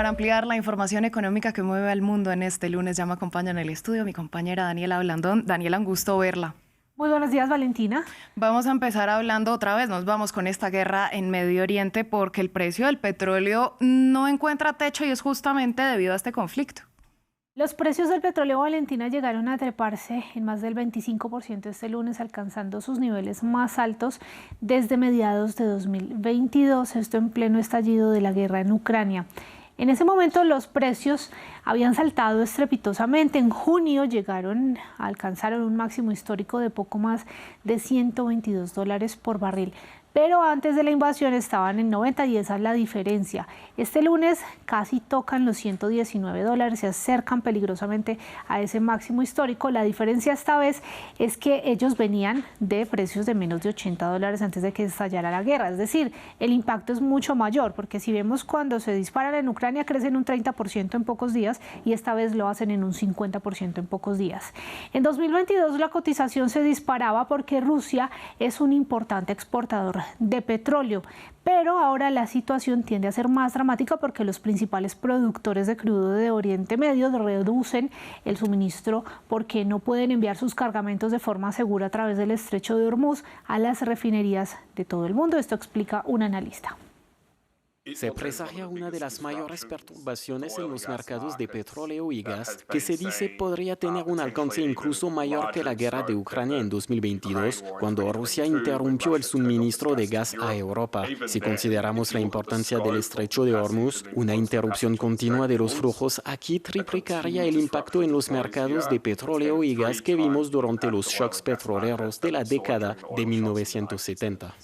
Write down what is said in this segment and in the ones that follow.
Para ampliar la información económica que mueve al mundo en este lunes, ya me acompaña en el estudio mi compañera Daniela Blandón. Daniela, un gusto verla. Muy buenos días, Valentina. Vamos a empezar hablando otra vez, nos vamos con esta guerra en Medio Oriente porque el precio del petróleo no encuentra techo y es justamente debido a este conflicto. Los precios del petróleo, Valentina, llegaron a treparse en más del 25% este lunes, alcanzando sus niveles más altos desde mediados de 2022, esto en pleno estallido de la guerra en Ucrania. En ese momento los precios habían saltado estrepitosamente. En junio alcanzaron un máximo histórico de poco más de $122 por barril. Pero antes de la invasión estaban en 90 y esa es la diferencia. Este lunes casi tocan los $119, se acercan peligrosamente a ese máximo histórico. La diferencia esta vez es que ellos venían de precios de menos de $80 antes de que estallara la guerra. Es decir, el impacto es mucho mayor, porque si vemos cuando se disparan en Ucrania crecen un 30% en pocos días y esta vez lo hacen en un 50% en pocos días. En 2022 la cotización se disparaba porque Rusia es un importante exportador de petróleo, pero ahora la situación tiende a ser más dramática porque los principales productores de crudo de Oriente Medio reducen el suministro porque no pueden enviar sus cargamentos de forma segura a través del estrecho de Hormuz a las refinerías de todo el mundo. Esto explica un analista. Se presagia una de las mayores perturbaciones en los mercados de petróleo y gas, que se dice podría tener un alcance incluso mayor que la guerra de Ucrania en 2022, cuando Rusia interrumpió el suministro de gas a Europa. Si consideramos la importancia del estrecho de Hormuz, una interrupción continua de los flujos aquí triplicaría el impacto en los mercados de petróleo y gas que vimos durante los shocks petroleros de la década de 1970.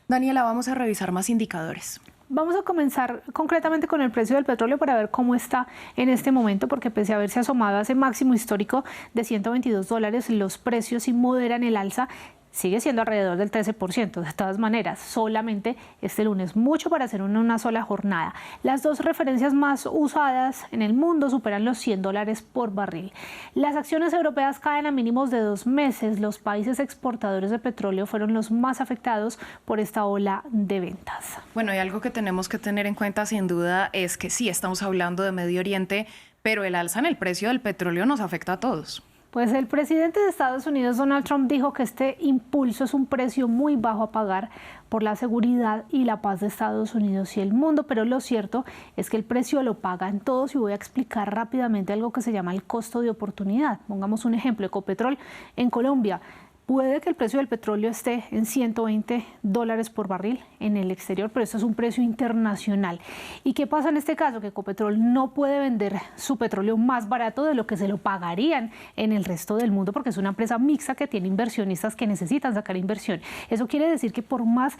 Daniela, vamos a revisar más indicadores. Vamos a comenzar concretamente con el precio del petróleo para ver cómo está en este momento, porque pese a haberse asomado a ese máximo histórico de $122, los precios sí moderan el alza. Sigue siendo alrededor del 13%, de todas maneras, solamente este lunes, mucho para hacer una sola jornada. Las dos referencias más usadas en el mundo superan los $100 por barril. Las acciones europeas caen a mínimos de 2 meses. Los países exportadores de petróleo fueron los más afectados por esta ola de ventas. Bueno, y algo que tenemos que tener en cuenta sin duda es que sí, estamos hablando de Medio Oriente, pero el alza en el precio del petróleo nos afecta a todos. Pues el presidente de Estados Unidos, Donald Trump, dijo que este impulso es un precio muy bajo a pagar por la seguridad y la paz de Estados Unidos y el mundo, pero lo cierto es que el precio lo pagan todos y voy a explicar rápidamente algo que se llama el costo de oportunidad. Pongamos un ejemplo, Ecopetrol en Colombia. Puede que el precio del petróleo esté en $120 por barril en el exterior, pero esto es un precio internacional. ¿Y qué pasa en este caso? Que Ecopetrol no puede vender su petróleo más barato de lo que se lo pagarían en el resto del mundo, porque es una empresa mixta que tiene inversionistas que necesitan sacar inversión. Eso quiere decir que por más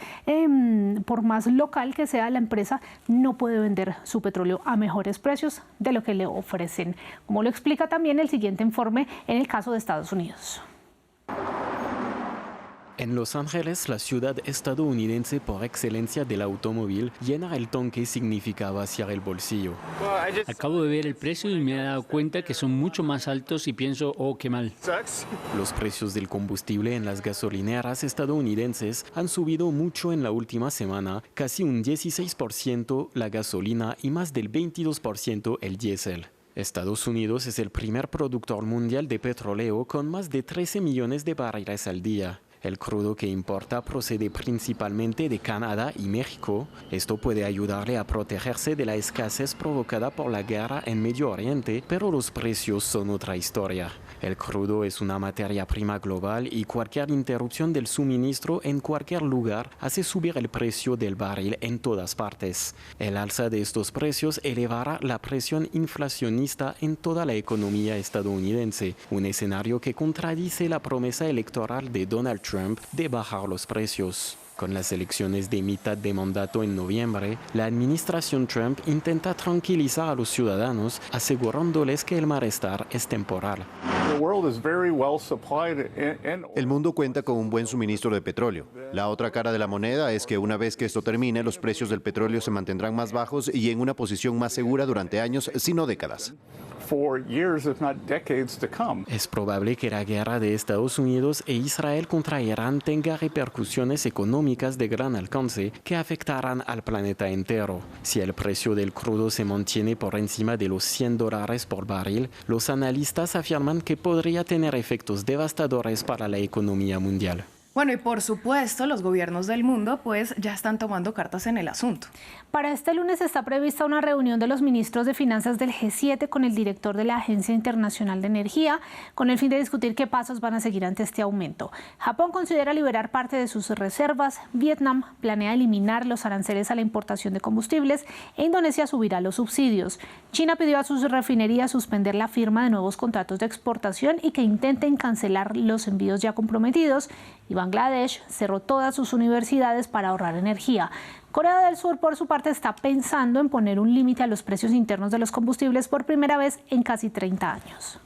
local que sea la empresa, no puede vender su petróleo a mejores precios de lo que le ofrecen, como lo explica también el siguiente informe en el caso de Estados Unidos. En Los Ángeles, la ciudad estadounidense por excelencia del automóvil, llenar el tanque significa vaciar el bolsillo. Acabo de ver el precio y me he dado cuenta que son mucho más altos y pienso, oh, qué mal. Los precios del combustible en las gasolineras estadounidenses han subido mucho en la última semana, casi un 16% la gasolina y más del 22% el diésel. Estados Unidos es el primer productor mundial de petróleo con más de 13 millones de barriles al día. El crudo que importa procede principalmente de Canadá y México. Esto puede ayudarle a protegerse de la escasez provocada por la guerra en Medio Oriente, pero los precios son otra historia. El crudo es una materia prima global y cualquier interrupción del suministro en cualquier lugar hace subir el precio del barril en todas partes. El alza de estos precios elevará la presión inflacionista en toda la economía estadounidense, un escenario que contradice la promesa electoral de Donald Trump de bajar los precios. Con las elecciones de mitad de mandato en noviembre, la administración Trump intenta tranquilizar a los ciudadanos, asegurándoles que el malestar es temporal. El mundo cuenta con un buen suministro de petróleo. La otra cara de la moneda es que una vez que esto termine, los precios del petróleo se mantendrán más bajos y en una posición más segura durante años, si no décadas. Es probable que la guerra de Estados Unidos e Israel contra Irán tenga repercusiones económicas económicas de gran alcance que afectarán al planeta entero. Si el precio del crudo se mantiene por encima de los $100 por barril, los analistas afirman que podría tener efectos devastadores para la economía mundial. Bueno, y por supuesto, los gobiernos del mundo pues ya están tomando cartas en el asunto. Para este lunes está prevista una reunión de los ministros de Finanzas del G7 con el director de la Agencia Internacional de Energía, con el fin de discutir qué pasos van a seguir ante este aumento. Japón considera liberar parte de sus reservas, Vietnam planea eliminar los aranceles a la importación de combustibles e Indonesia subirá los subsidios. China pidió a sus refinerías suspender la firma de nuevos contratos de exportación y que intenten cancelar los envíos ya comprometidos. Y Bangladesh cerró todas sus universidades para ahorrar energía. Corea del Sur, por su parte, está pensando en poner un límite a los precios internos de los combustibles por primera vez en casi 30 años.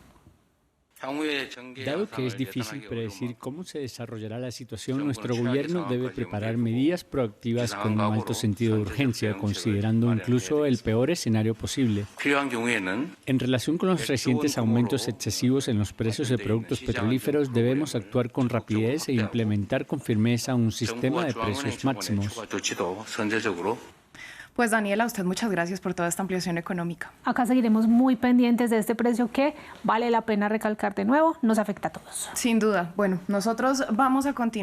Dado que es difícil predecir cómo se desarrollará la situación, nuestro gobierno debe preparar medidas proactivas con un alto sentido de urgencia, considerando incluso el peor escenario posible. En relación con los recientes aumentos excesivos en los precios de productos petrolíferos, debemos actuar con rapidez e implementar con firmeza un sistema de precios máximos. Pues Daniela, a usted muchas gracias por toda esta ampliación económica. Acá seguiremos muy pendientes de este precio que, vale la pena recalcar de nuevo, nos afecta a todos. Sin duda. Bueno, nosotros vamos a continuar.